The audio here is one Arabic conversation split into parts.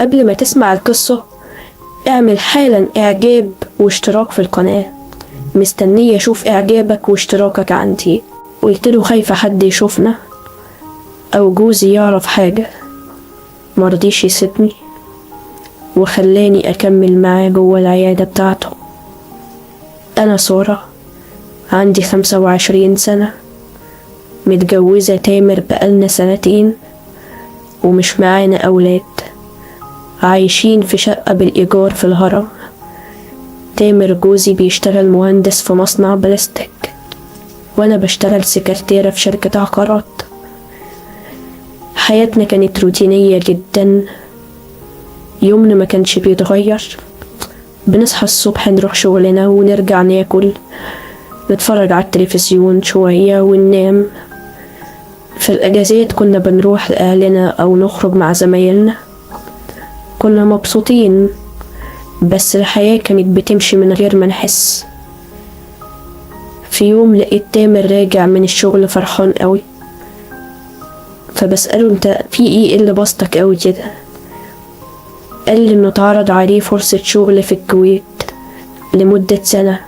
قبل ما تسمع القصة اعمل حالا اعجاب واشتراك في القناة. مستنية اشوف اعجابك واشتراكك عندي. قلتله خايفة حد يشوفنا او جوزي يعرف حاجة، مرضيش يسيبني وخلاني اكمل معاه جوه العيادة بتاعته. انا سارة، عندي 25 سنة، متجوزة تامر بقالنا 2 ومش معانا اولاد، عايشين في شقة بالايجار في الهرم. تامر جوزي بيشتغل مهندس في مصنع بلاستيك، وانا بشتغل سكرتيرة في شركة عقارات. حياتنا كانت روتينية جدا، يومنا ما كانش بيتغير. بنصحى الصبح نروح شغلنا ونرجع ناكل، نتفرج على التلفزيون شوية وننام. في الأجازات كنا بنروح لأهلنا أو نخرج مع زمايلنا، كنا مبسوطين، بس الحياة كانت بتمشي من غير ما نحس. في يوم لقيت تامر راجع من الشغل فرحان قوي، فبسأله انت في ايه اللي بسطك قوي كده؟ قال لي انه اتعرض عليه فرصة شغل في الكويت لمدة 1 سنة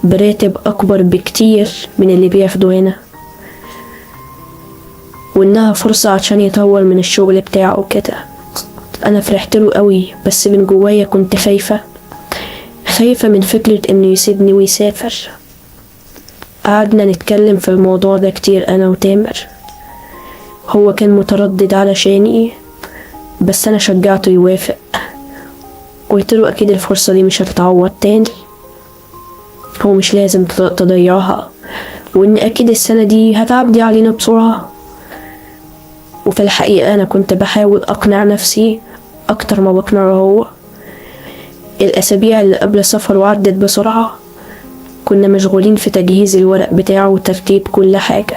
براتب اكبر بكتير من اللي بياخده هنا، وانها فرصة عشان يطور من الشغل بتاعه كده. انا فرحت له قوي، بس من جوايا كنت خايفة من فكرة انه يسيبني ويسافر. قعدنا نتكلم في الموضوع ده كتير انا وتامر. هو كان متردد علشاني، بس انا شجعته يوافق. قلت له اكيد الفرصة دي مش هتتعوض تاني، هو مش لازم تضيعها، وان اكيد السنة دي هتعدي علينا بسرعة. وفي الحقيقة انا كنت بحاول اقنع نفسي اكتر ما بقنعه هو. الاسابيع اللي قبل السفر عدت بسرعة، كنا مشغولين في تجهيز الورق بتاعه وترتيب كل حاجة،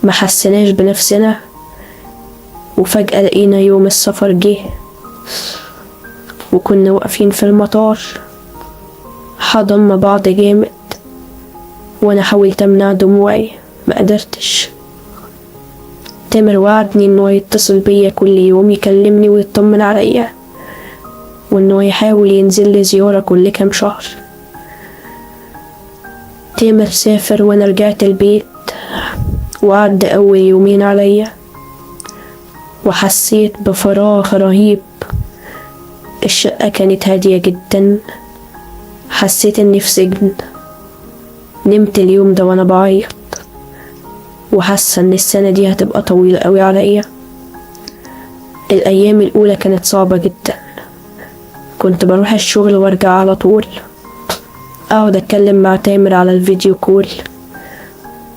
ما حسناش بنفسنا. وفجأة لقينا يوم السفر جه، وكنا واقفين في المطار، حضنا بعض جامد، وانا حاولت امنع دموعي ما قدرتش. تامر وعدني انه يتصل بيا كل يوم يكلمني ويطمن عليا، وانه يحاول ينزل لي زيارة كل كام شهر. تامر سافر وانا رجعت البيت، وعد اول يومين عليا وحسيت بفراغ رهيب. الشقة كانت هادية جدا، حسيت اني في سجن. نمت اليوم ده وانا بعيط، وحاسة ان السنة دي هتبقى طويلة قوي عليا. الايام الاولى كانت صعبة جدا، كنت بروح الشغل وارجع على طول، اقعد اتكلم مع تامر على الفيديو كول،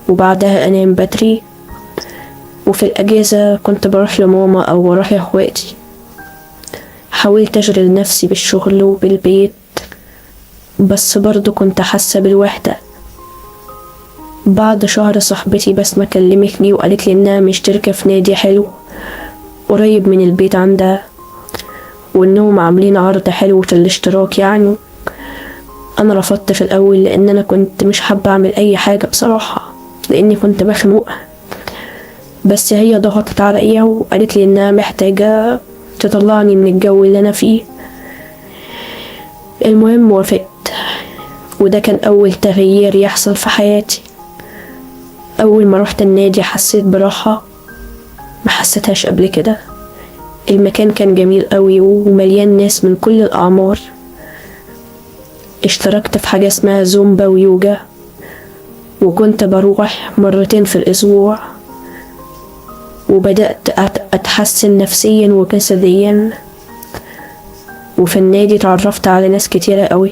وبعدها انام بدري. وفي الاجازة كنت بروح لماما او بروح لاخواتي. حاولت اشغل نفسي بالشغل وبالبيت، بس برضو كنت حاسة بالوحدة. بعد شهر صاحبتي بسمة كلمتني وقالت لي انها مشتركة في نادي حلو قريب من البيت عندها، وانهم عاملين عرض حلو في الاشتراك يعني. انا رفضت في الاول لان انا كنت مش حابة اعمل اي حاجة بصراحة، لاني كنت مخنوقة. بس هي ضغطت عليا وقالت لي انها محتاجة تطلعني من الجو اللي انا فيه. المهم وافقت، وده كان اول تغيير يحصل في حياتي. اول ما رحت النادي حسيت براحة ما حسيتهاش قبل كده. المكان كان جميل قوي ومليان ناس من كل الاعمار. اشتركت في حاجة اسمها زومبا ويوجا، وكنت بروح 2 مرات في الاسبوع، وبدأت اتحسن نفسيا وجسديا. وفي النادي اتعرفت على ناس كتيرة قوي،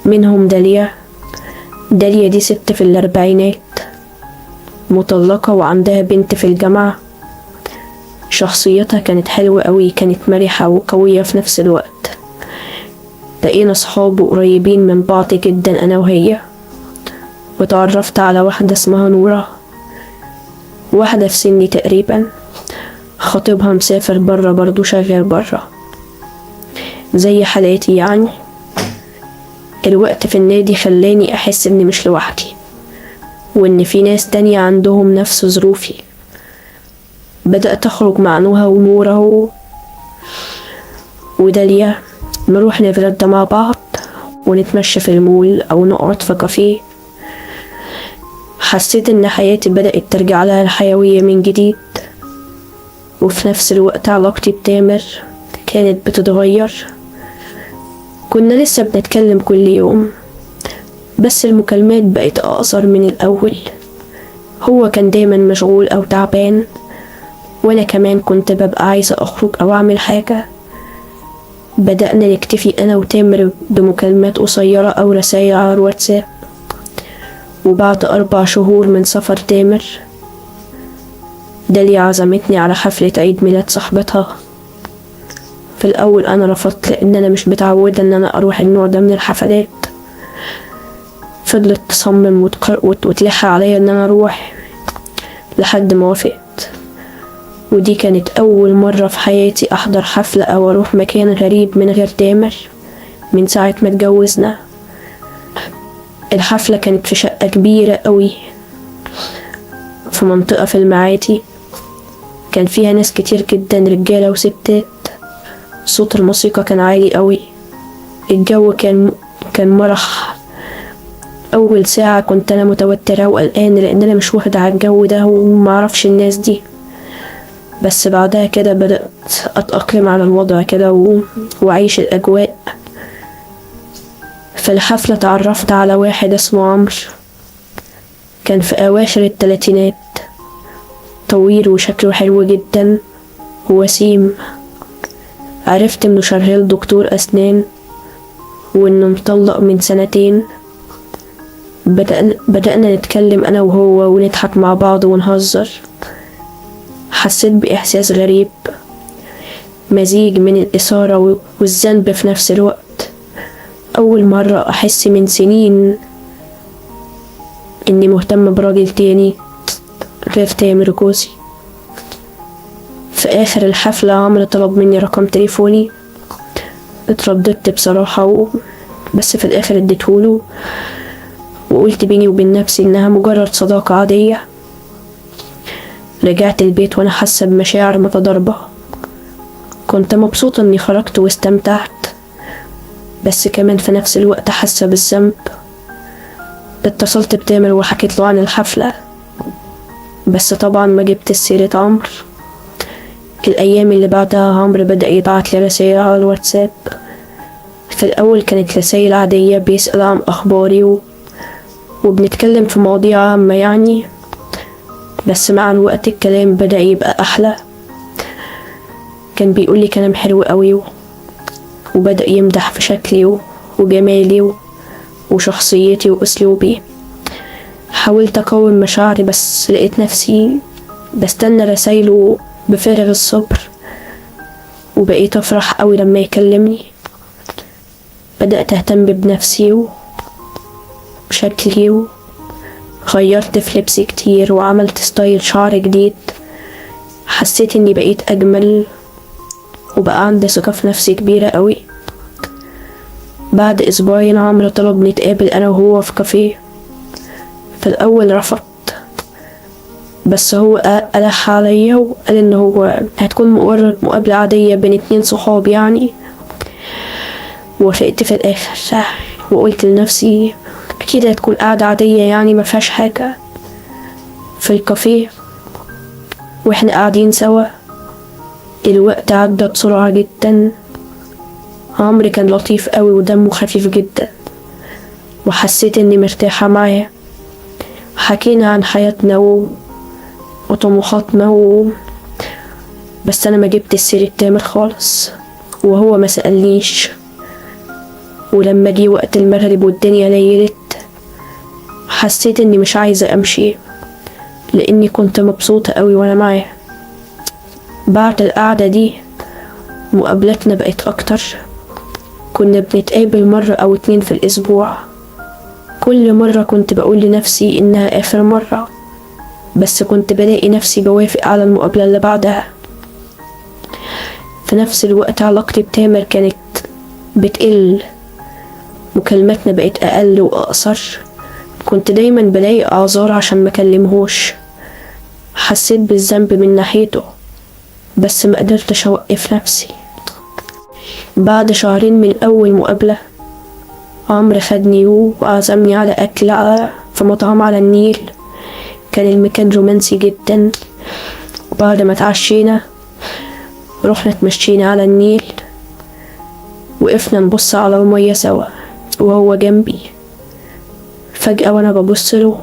منهم داليا دي ست في الأربعينات، مطلقة وعندها بنت في الجامعة. شخصيتها كانت حلوة قوي، كانت مرحة وقوية في نفس الوقت. لقينا صحاب وقريبين من بعض جدا انا وهي. وتعرفت على واحدة اسمها نورة، واحدة في سني تقريبا، خطيبها مسافر برا برضو، شغال برا زي حالاتي يعني. الوقت في النادي خلاني احس اني مش لوحدي، وان في ناس تانية عندهم نفس ظروفي. بدأت أخرج مع نهى ونورة وداليا، نروح نتغدى مع بعض ونتمشى في المول أو نقعد في كافيه. حسيت إن حياتي بدأت ترجع لها الحيوية من جديد، وفي نفس الوقت علاقتي بتامر كانت بتتغير. كنا لسه بنتكلم كل يوم، بس المكالمات بقت أقصر من الأول. هو كان دايما مشغول أو تعبان، وأنا كمان كنت ببقى عايزة أخرج أو أعمل حاجة. بدأنا نكتفي أنا وتامر بمكالمات قصيرة أو رسائل على الواتساب. وبعد 4 شهور من سفر تامر، داليا عزمتني على حفلة عيد ميلاد صاحبتها. في الأول أنا رفضت، لأن أنا مش متعودة إن أنا أروح النوع ده من الحفلات. فضلت تصمم وتلح عليا إن أنا أروح لحد ما وافقت. ودي كانت أول مرة في حياتي أحضر حفلة أو أروح مكان غريب من غير تامر من ساعة ما اتجوزنا. الحفلة كانت في شقة كبيرة قوي في منطقة في المعادي، كان فيها ناس كتير جدا، رجالة وستات. صوت الموسيقى كان عالي قوي. الجو كان مرح. أول ساعة كنت أنا متوترة وقلقانة، لأن أنا مش واخدة على الجو ده ومعرفش الناس دي. بس بعدها كده بدأت أتأقلم على الوضع كده وأعيش الأجواء. في الحفلة تعرفت على واحد اسمه عمرو، كان في أواخر الثلاثينات، طويل وشكله حلو جدا ووسيم. عرفت إنه شغال دكتور أسنان، وإنه مطلق من 2 سنين. بدأنا نتكلم أنا وهو ونضحك مع بعض ونهزر. حسيت بإحساس غريب، مزيج من الإثارة والذنب في نفس الوقت. أول مرة أحس من سنين إني مهتمة براجل تاني غير تامر جوزي. في آخر الحفلة عمرو طلب مني رقم تليفوني. اترددت بصراحة، بس في الآخر اديتهوله، وقلت بيني وبين نفسي إنها مجرد صداقة عادية. رجعت البيت وأنا حاسة بمشاعر متضاربة. كنت مبسوطة إني خرجت واستمتعت، بس كمان في نفس الوقت حاسة بالذنب. اتصلت بتامر وحكيت له عن الحفلة، بس طبعا ما جبت سيرة عمرو. الأيام اللي بعدها عمرو بدأ يبعت لي رسائل على الواتساب. في الأول كانت رسائل عادية، بيسأل عن أخباري وبنتكلم في مواضيع عامة يعني. بس مع الوقت الكلام بدأ يبقى أحلى. كان بيقولي كلام حلو قوي، وبدأ يمدح في شكلي وجمالي وشخصيتي وأسلوبي. حاولت أقاوم مشاعري، بس لقيت نفسي بستنى رسايله بفارغ الصبر، وبقيت أفرح قوي لما يكلمني. بدأت أهتم بنفسي وشكلي، غيرت في لبسي كتير وعملت ستايل شعر جديد. حسيت إني بقيت أجمل، وبقى عندي ثقة في نفسي كبيرة قوي. بعد 2 أسبوع عمرو طلب نتقابل أنا وهو في كافيه. في الأول رفضت، بس هو ألح عليا وقال إن هو هتكون مجرد مقابلة عادية بين 2 صحاب يعني. وافقت في الآخر، وقلت لنفسي أكيد هتكون قعدة عادية يعني مفيهاش حاجة. في الكافيه واحنا قاعدين سوا، الوقت عدى بسرعة جدا. عمرو كان لطيف قوي ودمه خفيف جدا، وحسيت اني مرتاحة معاه. حكينا عن حياتنا وطموحاتنا بس انا ما جبت سيرة تامر خالص، وهو ما سألنيش. ولما جه وقت المغرب والدنيا ليلت، حسيت اني مش عايزة امشي، لاني كنت مبسوطة قوي وانا معاه. بعد القعدة دي مقابلتنا بقت اكتر. كنا بنتقابل 1 أو 2 في الأسبوع. كل مرة كنت بقول لنفسي إنها آخر مرة، بس كنت بلاقي نفسي بوافق على المقابلة اللي بعدها. في نفس الوقت علاقتي بتامر كانت بتقل، مكالماتنا بقت أقل وأقصر. كنت دايما بلاقي أعذار عشان ما كلمهوش. حسيت بالذنب من ناحيته، بس ما قدرتش أوقف نفسي. بعد شهرين من أول مقابلة عمرو خدني وعزمني على أكل في مطعم على النيل. كان المكان رومانسي جدا. وبعد ما اتعشينا رحنا اتمشينا على النيل، وقفنا نبص على المية سوا وهو جنبي. فجأة وانا ببص له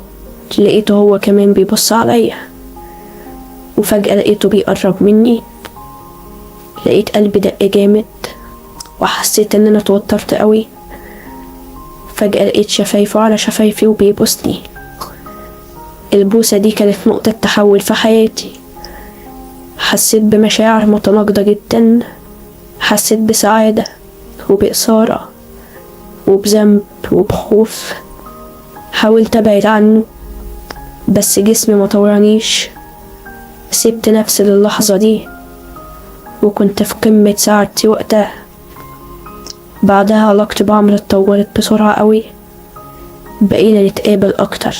لقيته هو كمان بيبص عليا، وفجأة لقيته بيقرب مني. لقيت قلبي دق جامد وحسيت ان انا اتوترت قوي. فجأة لقيت شفايفه على شفايفي وبيبوسني. البوسة دي كانت نقطة تحول في حياتي. حسيت بمشاعر متناقضة جدا. حسيت بسعادة وبإثارة وبذنب وبخوف. حاولت أبعد عنه بس جسمي ما طوعنيش. سبت نفسي للحظة دي وكنت في قمة سعادتي وقتها. بعدها علاقتي بعمرو اتطورت بسرعة قوي. بقينا نتقابل أكتر،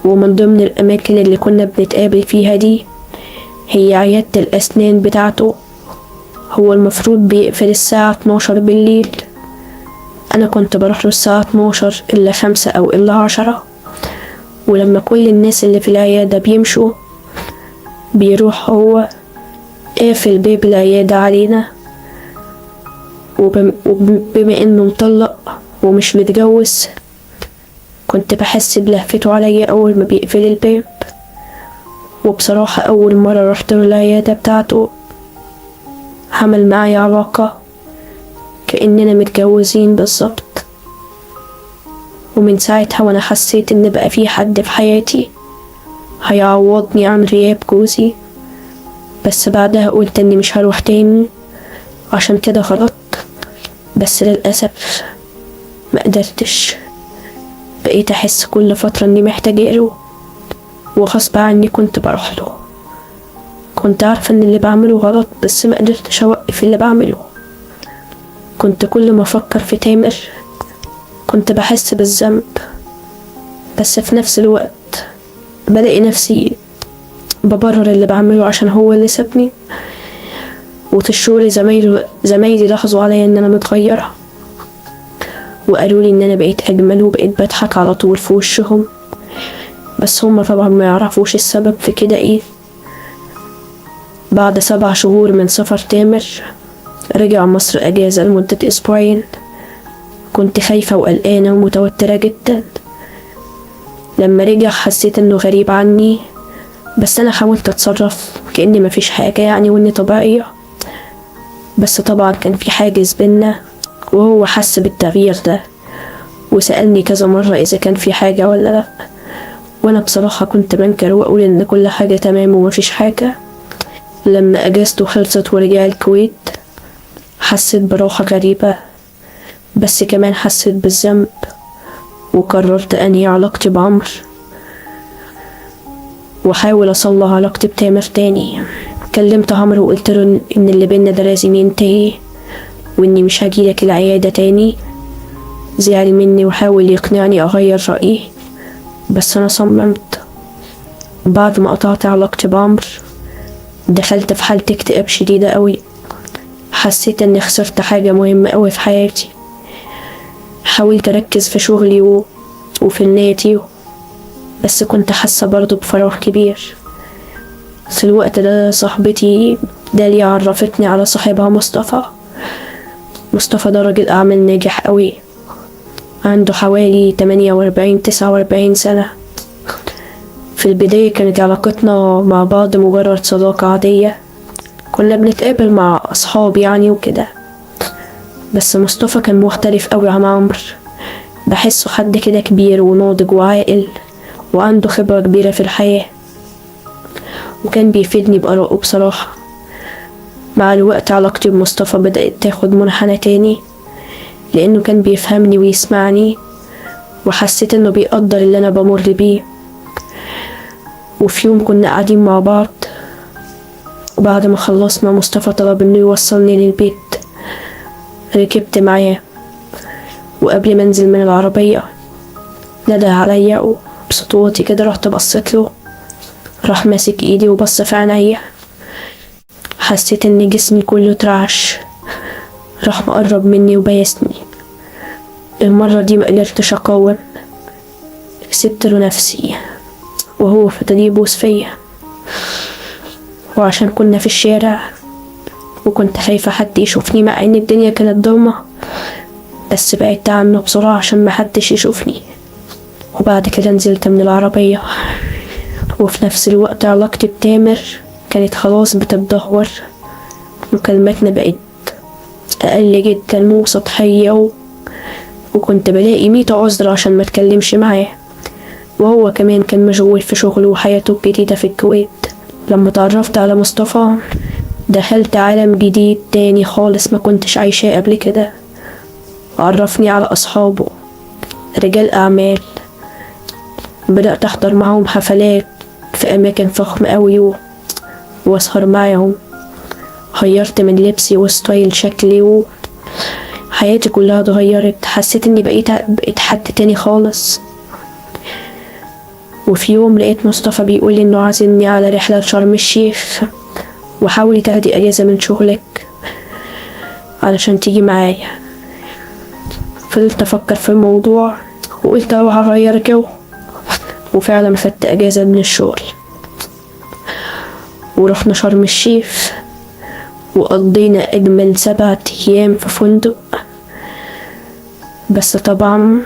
ومن ضمن الأماكن اللي كنا بنتقابل فيها دي هي عيادة الأسنان بتاعته. هو المفروض بيقفل الساعة 12 بالليل. أنا كنت بروح له الساعة 12 إلا 5 أو إلا 10. ولما كل الناس اللي في العيادة بيمشوا بيروح هو قافل باب العيادة علينا. وبما إنه مطلق ومش متجوز كنت بحس بلهفته عليا أول ما بيقفل الباب. وبصراحة أول مرة رحت له العيادة بتاعته عمل معايا علاقة كأننا متجوزين بالظبط. ومن ساعتها وانا حسيت ان بقى في حد في حياتي هيعوضني عن غياب جوزي. بس بعدها قلت اني مش هروح تاني عشان كده خرجت. بس للأسف ما قدرتش. بقيت احس كل فترة اني محتاجة له، وغصب عني كنت بروح له. كنت عارفة ان اللي بعمله غلط بس ما قدرتش اوقف اللي بعمله. كنت كل ما افكر في تامر كنت بحس بالذنب، بس في نفس الوقت بلاقي نفسي ببرر اللي بعمله عشان هو اللي سابني. وتشوري زمايلي لاحظوا عليا ان انا متغيرة، وقالوا لي ان انا بقيت اجمل وبقيت بضحك على طول في وشهم. بس هما طبعا ما يعرفوش السبب في كده ايه. بعد 7 شهور من سفر تامر رجع مصر اجازة لمدة 2 أسبوع. كنت خايفة وقلقانة ومتوترة جدا. لما رجع حسيت انه غريب عني، بس انا حاولت اتصرف كأني مفيش حاجة يعني واني طبيعية. بس طبعا كان في حاجز بينا، وهو حس بالتغيير ده وسألني كذا مرة اذا كان في حاجة ولا لا. وانا بصراحة كنت بنكر واقول ان كل حاجة تمام ومفيش حاجة. لما اجازته خلصت ورجع الكويت حسيت براحة غريبة، بس كمان حسيت بالذنب. وقررت انهي علاقتي بعمرو واحاول اصلح علاقتي بتامر تاني. كلمت عمرو وقلت له ان اللي بينا ده لازم ينتهي واني مش هجيلك العيادة تاني. زعل مني وحاول يقنعني اغير رأيي، بس انا صممت. بعد ما قطعت علاقتي بعمرو دخلت في حالة اكتئاب شديدة قوي. حسيت اني خسرت حاجة مهمة قوي في حياتي. حاولت اركز في شغلي وفي النادي، بس كنت حاسة برضو بفراغ كبير. في الوقت ده صاحبتي داليا عرفتني على صاحبها مصطفى. مصطفى ده راجل اعمال ناجح قوي، عنده حوالي 48-49 سنة. في البداية كانت علاقتنا مع بعض مجرد صداقة عادية، كنا بنتقابل مع أصحاب يعني وكده. بس مصطفى كان مختلف قوي عن عمرو. بحسه حد كده كبير وناضج وعاقل وعنده خبرة كبيرة في الحياة، وكان بيفيدني بآرائه بصراحة. مع الوقت علاقتي بمصطفى بدأت تاخد منحنى تاني، لأنه كان بيفهمني ويسمعني، وحسيت إنه بيقدر اللي أنا بمر بيه. وفي يوم كنا قاعدين مع بعض، وبعد ما خلصنا مصطفى طلب إنه يوصلني للبيت. ركبت معاه، وقبل ما انزل من العربية ندى عليا وبصوت واطي كده. رحت بصيت له، راح ماسك ايدي وبص في عينيا حسيت ان جسمي كله اترعش. راح مقرب مني وبايسني. المرة دي مقدرتش اقاوم، سبت له نفسي وهو فضل يبوس فيا. وعشان كنا في الشارع وكنت خايفة حد يشوفني مع ان الدنيا كانت ضلمة، بس بعدت عنه بسرعة عشان محدش يشوفني. وبعد كده نزلت من العربية. وفي نفس الوقت علاقتي بتامر كانت خلاص بتتدهور. مكالماتنا بقت أقل جدا وسطحية وكنت بلاقي 100 عذر عشان ما اتكلمش معاه. وهو كمان كان مشغول في شغله وحياته الجديدة في الكويت. لما تعرفت على مصطفى دخلت عالم جديد تاني خالص ما كنتش عايشاه قبل كده. عرفني على أصحابه، رجال أعمال. بدأت أحضر معهم حفلات في أماكن فخمة أوي وأسهر معهم. غيرت من لبسي وستايل شكلي وحياتي كلها اتغيرت. حسيت إني بقيت حد تاني خالص. وفي يوم لقيت مصطفى بيقولي إنه عازمني على رحلة لشرم الشيخ، وحاولي تاخدي أجازة من شغلك علشان تيجي معايا. فضلت أفكر في الموضوع وقلت أروح أغير جو، وفعلا خدت أجازة من الشغل ورحنا شرم الشيخ وقضينا أجمل 7 أيام في فندق. بس طبعا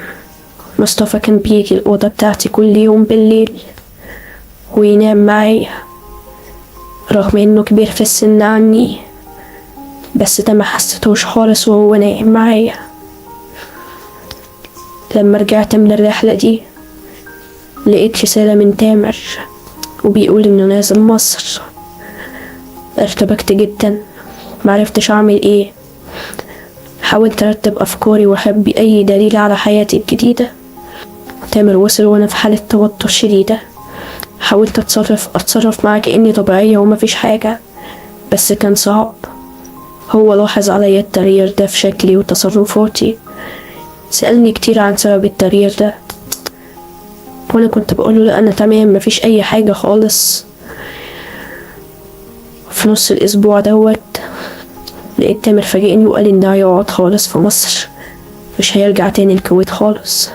مصطفى كان بيجي الأوضة بتاعتي كل يوم بالليل وينام معايا، رغم إنه كبير في السن عني، بس ده ما حسيتهوش خالص وهو نايم معايا. لما رجعت من الرحلة دي لقيت رسالة من تامر وبيقول إنه نازل مصر. ارتبكت جدا، معرفتش أعمل إيه. حاولت أرتب أفكاري وأخبي أي دليل على حياتي الجديدة. تامر وصل وأنا في حالة توتر شديدة. حاولت أتصرف معاه كأني طبيعية ومفيش حاجة، بس كان صعب. هو لاحظ عليا التغيير ده في شكلي وتصرفاتي. سألني كتير عن سبب التغيير ده، وانا كنت بقوله لا انا تمام مفيش اي حاجة خالص. في نص الاسبوع دوت لقيت تامر فاجئني وقال انه هيقعد خالص في مصر، مش هيرجع تاني الكويت خالص،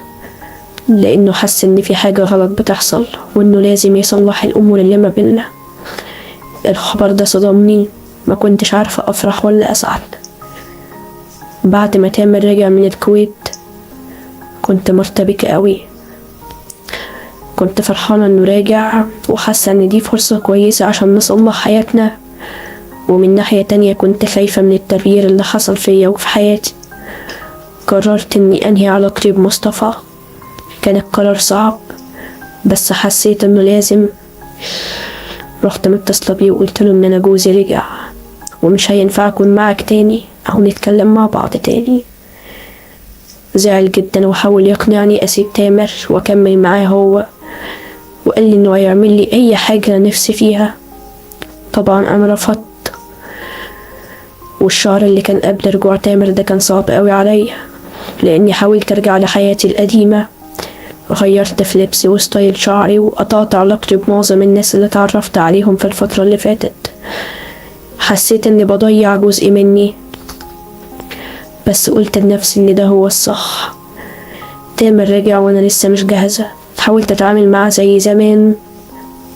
لانه حس ان في حاجة غلط بتحصل وانه لازم يصلح الامور اللي ما بيننا. الخبر ده صدمني، ما كنتش عارفة افرح ولا اسعد. بعد ما تامر رجع من الكويت كنت مرتبكة قوي. كنت فرحانة انه راجع وحاسة ان دي فرصة كويسة عشان نصلح حياتنا، ومن ناحية تانية كنت خايفة من التغيير اللي حصل فيا وفي حياتي. قررت اني انهي علاقتي بمصطفى. كان القرار صعب بس حسيت انه لازم. رحت متصلة بيه وقلت له ان انا جوزي رجع ومش هينفع اكون معك تاني او نتكلم مع بعض تاني. زعل جدا وحاول يقنعني اسيب تامر واكمل معاه هو، وقال لي انه هيعمل لي اي حاجة نفسي فيها. طبعا انا رفضت. والشهر اللي كان قبل رجوع تامر ده كان صعب قوي عليا، لاني حاولت ارجع لحياتي القديمة. غيرت في لبسي وستايل شعري وقطعت علاقتي بمعظم الناس اللي اتعرفت عليهم في الفترة اللي فاتت. حسيت اني بضيع جزء مني، بس قلت لنفسي ان ده هو الصح. تامر رجع وانا لسه مش جاهزة. حاولت اتعامل معاه زي زمان،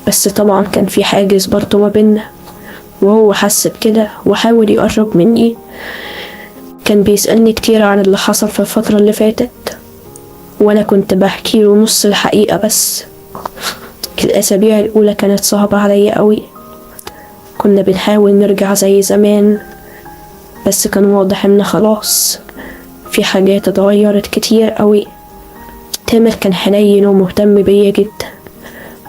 بس طبعا كان في حاجز برضه ما بينا، وهو حس بكده وحاول يقرب مني. كان بيسألني كتير عن اللي حصل في الفترة اللي فاتت، وانا كنت بحكي له نص الحقيقة بس. الاسابيع الاولى كانت صعبة عليا قوي. كنا بنحاول نرجع زي زمان، بس كان واضح ان خلاص في حاجات اتغيرت كتير قوي. تامر كان حنين ومهتم بيا جدا،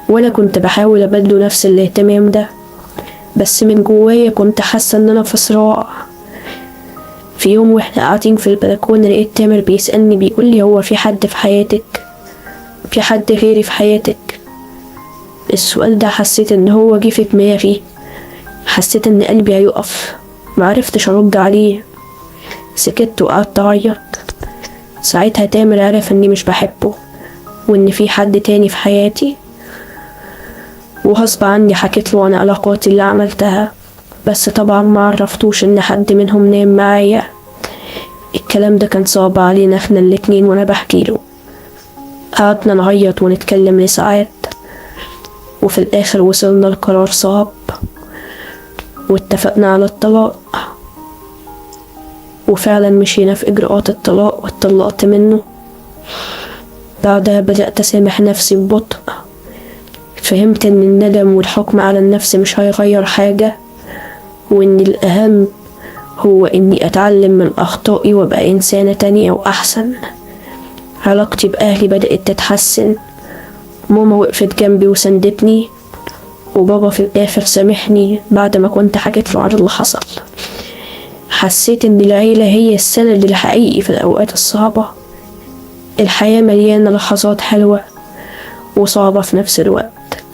وانا كنت بحاول ابدله نفس الاهتمام ده، بس من جوايا كنت حاسة ان انا في صراع. في يوم واحنا قاعدين في البلكونة لقيت تامر بيسألني بيقولي هو في حد في حياتك؟ في حد غيري في حياتك؟ السؤال ده حسيت ان هو جه في دماغي. حسيت ان قلبي هيقف. معرفتش ارد عليه. سكت وقعدت اعيط. ساعتها تامر عرف اني مش بحبه وان في حد تاني في حياتي، وغصب عني حكيت له عن علاقاتي اللي عملتها بس طبعا ما عرفتوش ان حد منهم نام معايا. الكلام ده كان صعب علينا احنا الاتنين وانا بحكيله. قعدنا نعيط ونتكلم لساعات، وفي الاخر وصلنا لقرار صعب واتفقنا على الطلاق. وفعلا مشينا في اجراءات الطلاق واتطلقت منه. بعدها بدأت اسامح نفسي ببطء. فهمت ان الندم والحكم على النفس مش هيغير حاجة، وان الاهم هو اني اتعلم من اخطائي وابقى انسانة تانية واحسن. علاقتي باهلي بدأت تتحسن. ماما وقفت جنبي وسندتني، وبابا في الاخر سامحني بعد ما كنت حكيت له على اللي حصل. حسيت ان العيلة هي السند الحقيقي في الاوقات الصعبة. الحياة مليانة لحظات حلوة وصعبة في نفس الوقت،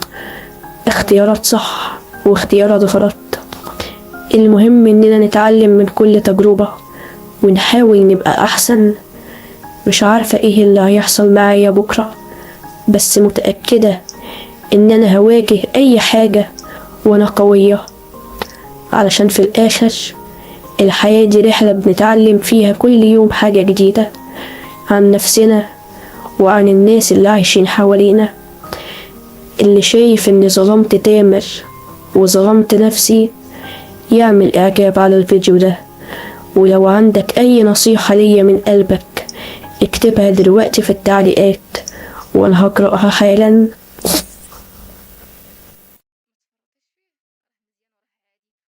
اختيارات صح واختيارات غلط. المهم اننا نتعلم من كل تجربة ونحاول نبقى احسن. مش عارفة ايه اللي هيحصل معايا بكرة، بس متأكدة ان انا هواجه اي حاجة وانا قوية، علشان في الاخر الحياة دي رحلة بنتعلم فيها كل يوم حاجة جديدة عن نفسنا وعن الناس اللي عايشين حوالينا. اللي شايف اني ظلمت تامر وظلمت نفسي يعمل اعجاب على الفيديو ده، ولو عندك اي نصيحة ليا من قلبك اكتبها دلوقتي في التعليقات وانا هقرأها حالا.